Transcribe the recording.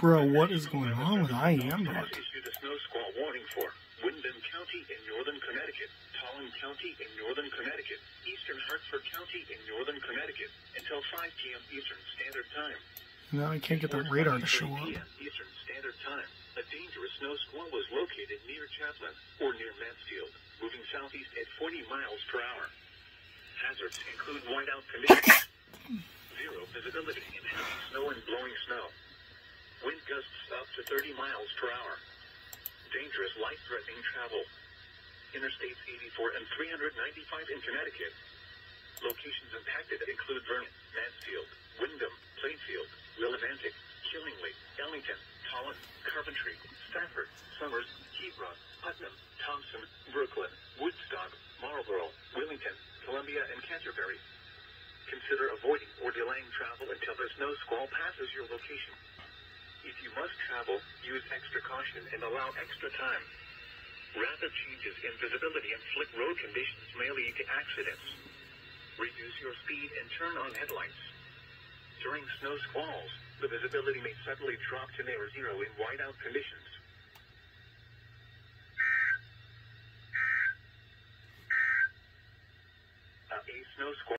Bro, what is going on with IAM bot? Issued a snow squall warning for Windham County in northern Connecticut, Tolland County in northern Connecticut, eastern Hartford County in northern Connecticut, until 5 p.m. Eastern Standard Time. No, I can't get the radar to show up. Eastern Standard Time. A dangerous snow squall was located near Chaplin or near Mansfield, moving southeast at 40 miles per hour. Hazards include whiteout conditions, zero visibility in heavy snow and blowing snow, wind gusts up to 30 miles per hour, dangerous life-threatening travel. Interstates 84 and 395 in Connecticut. Locations impacted include Vernon, Mansfield, Windham, Plainfield, Willimantic, Killingly, Ellington, Tolland, Coventry, Stafford, Somers, Hebron, Putnam, Thompson, Brooklyn, Woodstock, Marlborough, Wilmington, Columbia, and Canterbury. Consider avoiding or delaying travel until the snow squall passes your location. If you must travel, use extra caution and allow extra time. Rapid changes in visibility and slick road conditions may lead to accidents. Reduce your speed and turn on headlights. During snow squalls, the visibility may suddenly drop to near zero in whiteout conditions. A snow squall